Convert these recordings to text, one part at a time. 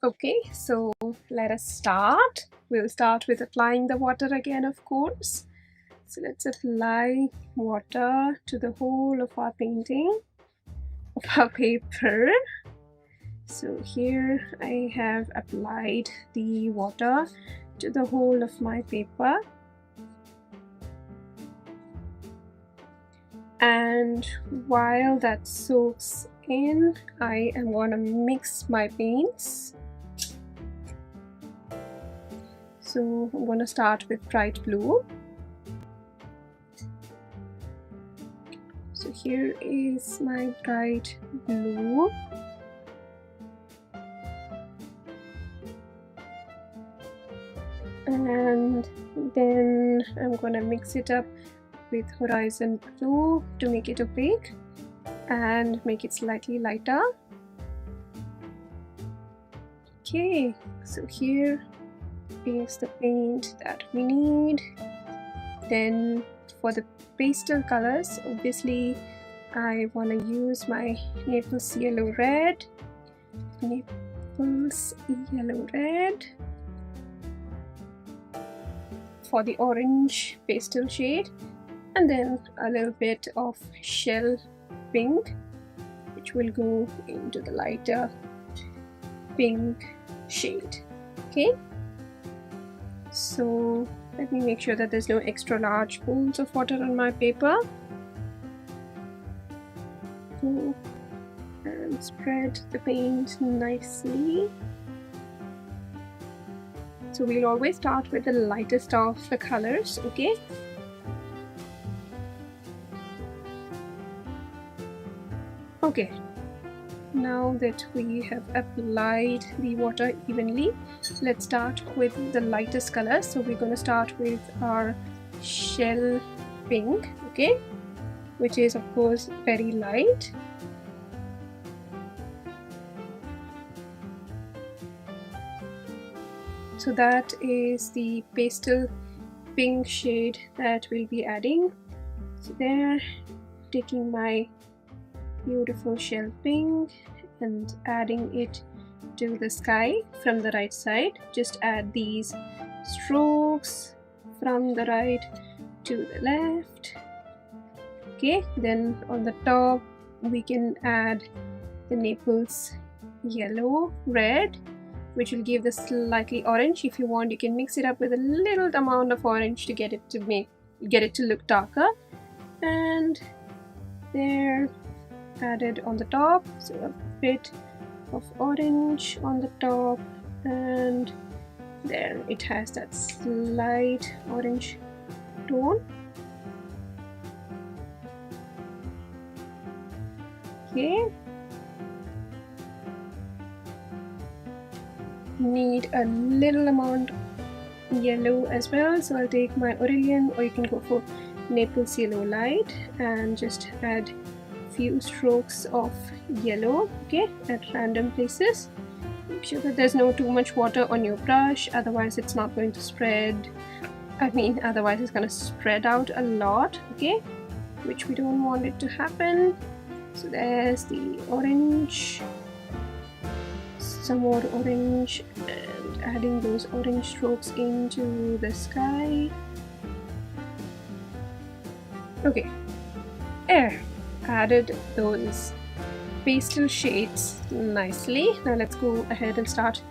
Okay, so let us start. We'll start with applying the water again, of course. So let's apply water to the whole of our painting, of our paper. So here I have applied the water to the whole of my paper. And while that soaks in, I am going to mix my paints. So I'm going to start with bright blue. So here is my bright blue. And then I'm going to mix it up with horizon blue to make it opaque and make it slightly lighter. Okay, so here is the paint that we need. Then for the pastel colors, obviously I want to use my Naples yellow red, for the orange pastel shade, and then a little bit of shell pink, which will go into the lighter pink shade. Okay, so let me make sure that there's no extra large pools of water on my paper. And spread the paint nicely. So we'll always start with the lightest of the colors, okay? Okay, now that we have applied the water evenly, let's start with the lightest color. So we're going to start with our shell pink, okay, which is of course very light. So that is the pastel pink shade that we'll be adding. So there, taking my beautiful shell pink and adding it to the sky from the right side. Just add these strokes from the right to the left. Okay, then on the top we can add the Naples yellow red, which will give the slightly orange. If you want, you can mix it up with a little amount of orange to get it to look darker. And there, added on the top, so a bit of orange on the top, and there it has that slight orange tone. Okay, need a little amount yellow as well, so I'll take my Aurelian, or you can go for Naples yellow light, and just add few strokes of yellow, okay, at random places. Make sure that there's no too much water on your brush, otherwise it's not going to spread. Otherwise it's going to spread out a lot, okay, which we don't want it to happen. So there's the orange, some more orange, and adding those orange strokes into the sky. Okay, there, added those pastel shades nicely. Now let's go ahead and start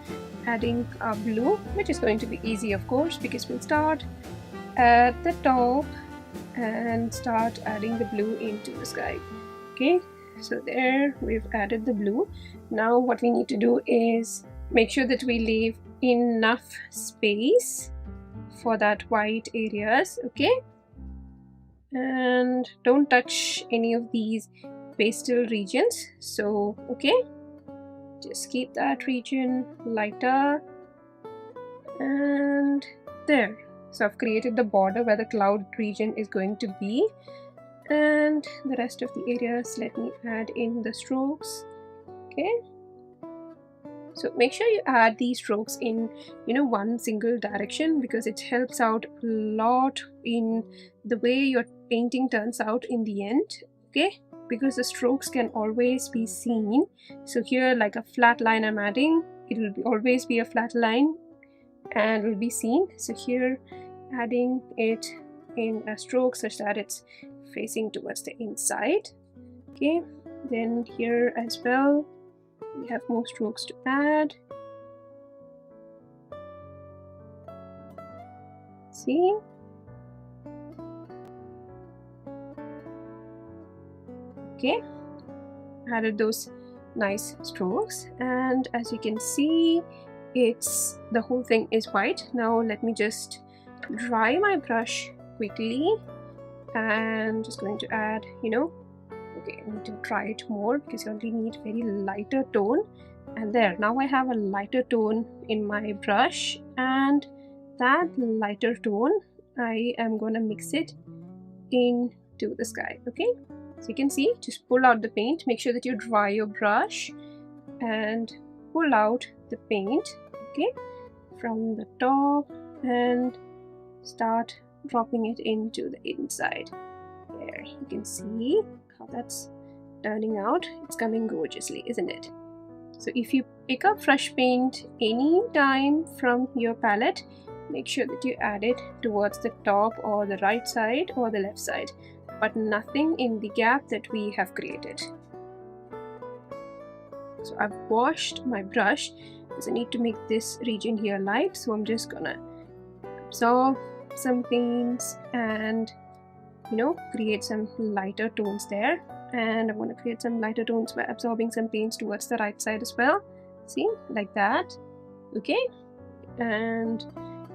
adding our blue, which is going to be easy, of course, because we'll start at the top and start adding the blue into the sky. Okay, so there we've added the blue. Now what we need to do is make sure that we leave enough space for that white areas, okay, and don't touch any of these pastel regions. So okay, just keep that region lighter, and there. So I've created the border where the cloud region is going to be, and the rest of the areas, let me add in the strokes. Okay, so make sure you add these strokes in one single direction, because it helps out a lot in the way your painting turns out in the end, okay, because the strokes can always be seen. So here, like a flat line I'm adding, it will always be a flat line and will be seen. So here, adding it in a stroke such that it's facing towards the inside. Okay, then here as well we have more strokes to add. See, okay, added those nice strokes, and as you can see, it's the whole thing is white. Now let me just dry my brush quickly, and just going to add, okay, I need to dry it more because you only need very lighter tone. And there, now I have a lighter tone in my brush, and that lighter tone I am gonna mix it into the sky. Okay, so you can see, just pull out the paint, make sure that you dry your brush and pull out the paint, okay, from the top and start dropping it into the inside. There, you can see how that's turning out. It's coming gorgeously, isn't it? So if you pick up fresh paint any time from your palette, make sure that you add it towards the top or the right side or the left side, but nothing in the gap that we have created. So I've washed my brush because I need to make this region here light, so I'm just gonna absorb some paints and create some lighter tones there. And I'm going to create some lighter tones by absorbing some paints towards the right side as well. See, like that. Okay, and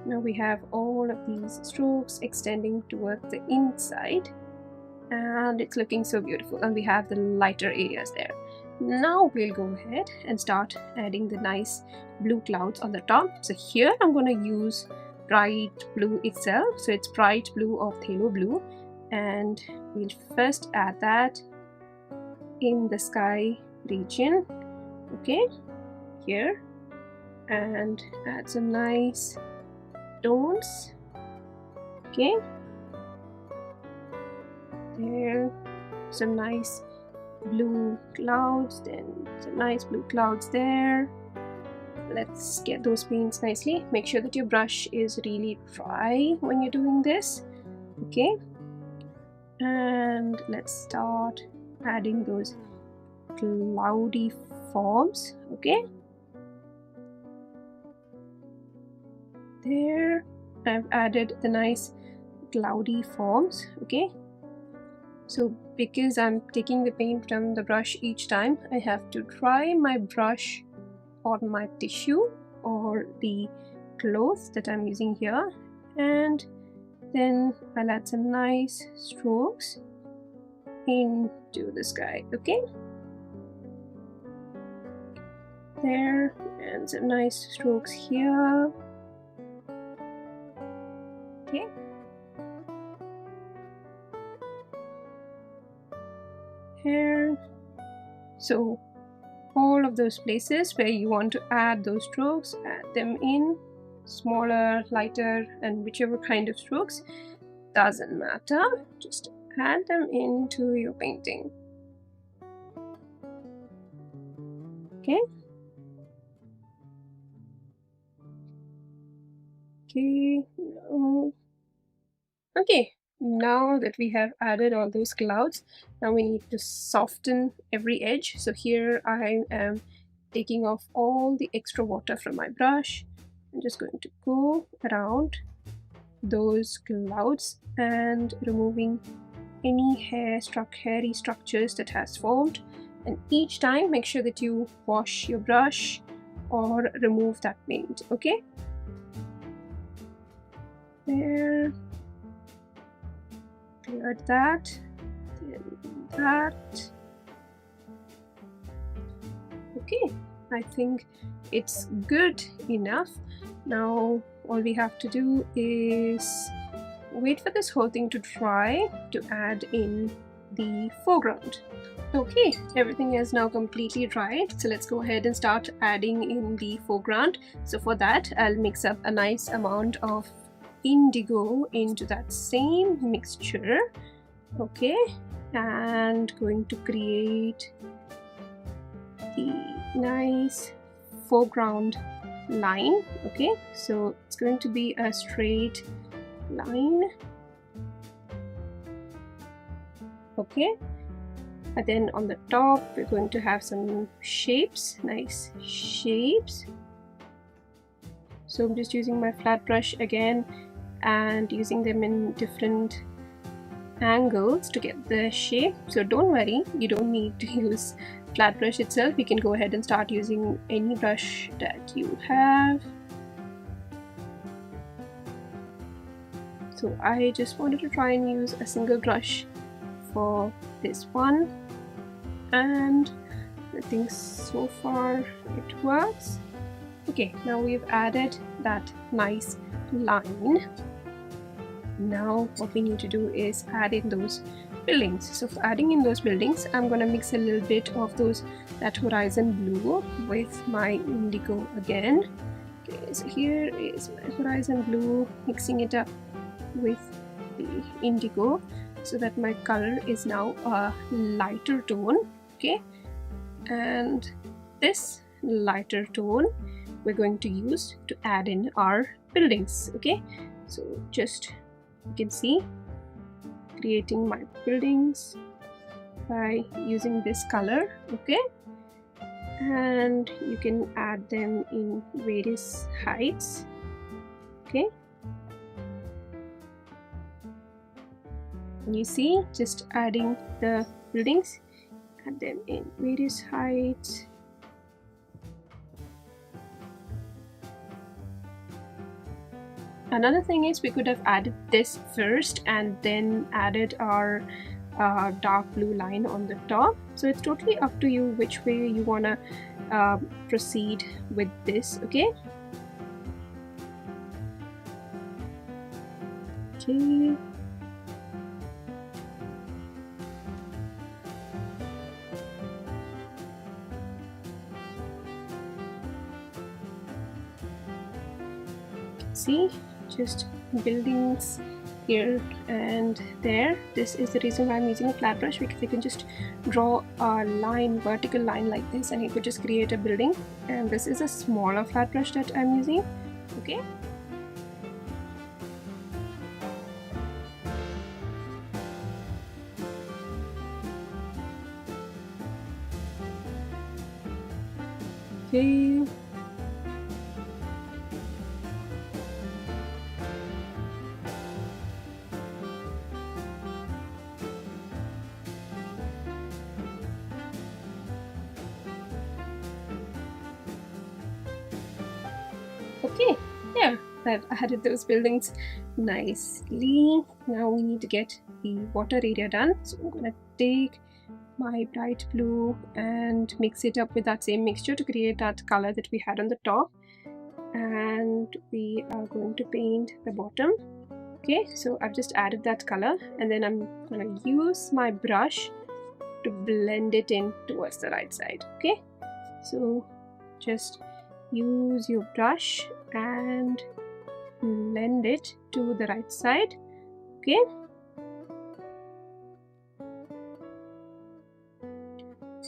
now we have all of these strokes extending towards the inside, and it's looking so beautiful, and we have the lighter areas there. Now we'll go ahead and start adding the nice blue clouds on the top. So here I'm going to use bright blue itself, so it's bright blue of phthalo blue, and we'll first add that in the sky region, okay, here, and add some nice tones. Okay, there, some nice blue clouds, then some nice blue clouds there. Let's get those paints nicely. Make sure that your brush is really dry when you're doing this. Okay, and let's start adding those cloudy forms. Okay, there, I've added the nice cloudy forms. Okay, so because I'm taking the paint from the brush each time, I have to dry my brush on my tissue or the cloth that I'm using here, and then I'll add some nice strokes into the sky. Okay, there, and some nice strokes here. Okay, here. So all of those places where you want to add those strokes, add them in, smaller, lighter, and whichever kind of strokes, doesn't matter, just add them into your painting. Okay, okay, now that we have added all those clouds, now we need to soften every edge. So here I am taking off all the extra water from my brush. I'm just going to go around those clouds and removing any hairy structures that has formed, and each time make sure that you wash your brush or remove that paint. Okay, there, cleared that, then that. Okay, I think it's good enough. Now all we have to do is wait for this whole thing to dry to add in the foreground. Okay, everything is now completely dried, so let's go ahead and start adding in the foreground. So for that, I'll mix up a nice amount of indigo into that same mixture. Okay, and going to create the nice foreground line. Okay, so it's going to be a straight line. Okay, and then on the top we're going to have some shapes, nice shapes. So I'm just using my flat brush again and using them in different angles to get the shape. So don't worry, you don't need to use flat brush itself. You can go ahead and start using any brush that you have. So I just wanted to try and use a single brush for this one, and I think so far it works. Okay, now we've added that nice line. Now what we need to do is add in those buildings. So for adding in those buildings, I'm going to mix a little bit of that horizon blue with my indigo again. Okay, so here is my horizon blue, mixing it up with the indigo so that my color is now a lighter tone. Okay, and this lighter tone we're going to use to add in our buildings. Okay, so just you can see creating my buildings by using this color. Okay, and you can add them in various heights. Okay, and you see, just adding the buildings, add them in various heights. Another thing is we could have added this first and then added our dark blue line on the top. So it's totally up to you which way you want to proceed with this. Okay. Okay. See, just buildings here and there. This is the reason why I'm using a flat brush, because you can just draw a line, vertical line like this, and you could just create a building. And this is a smaller flat brush that I'm using. Okay. Okay. Okay, there, I've added those buildings nicely. Now we need to get the water area done. So I'm gonna take my bright blue and mix it up with that same mixture to create that color that we had on the top. And we are going to paint the bottom. Okay, so I've just added that color, and then I'm gonna use my brush to blend it in towards the right side. Okay, so just use your brush and blend it to the right side. Okay,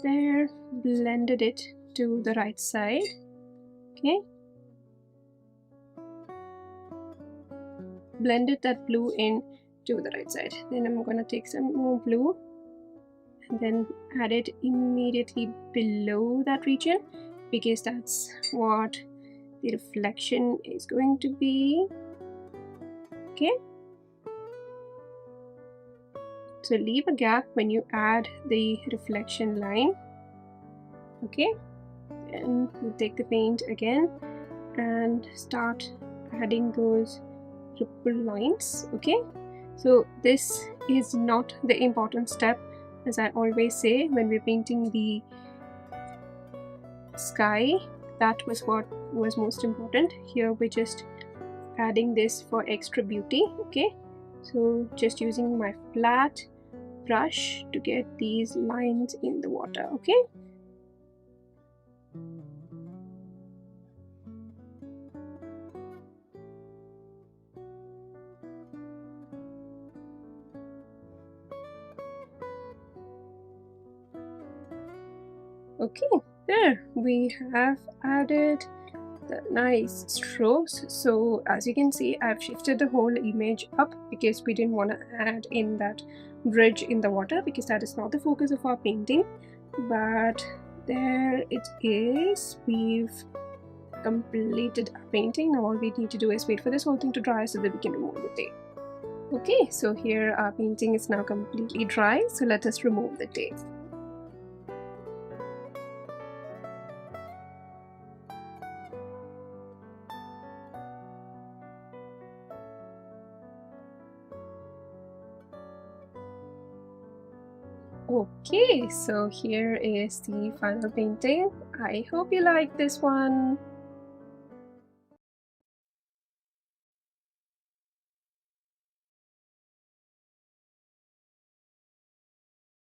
there, blended it to the right side. Okay, blended that blue in to the right side. Then I'm gonna take some more blue and then add it immediately below that region, because that's what the reflection is going to be. Okay, so leave a gap when you add the reflection line. Okay, and we'll take the paint again and start adding those ripple lines. Okay, so this is not the important step, as I always say when we're painting the sky. That was what was most important. Here we're just adding this for extra beauty. Okay, so just using my flat brush to get these lines in the water. Okay, okay, there we have added the nice strokes. So as you can see, I've shifted the whole image up because we didn't want to add in that bridge in the water because that is not the focus of our painting. But there it is. We've completed our painting. Now all we need to do is wait for this whole thing to dry so that we can remove the tape. Okay, so here our painting is now completely dry, so let us remove the tape. Okay, so here is the final painting. I hope you like this one.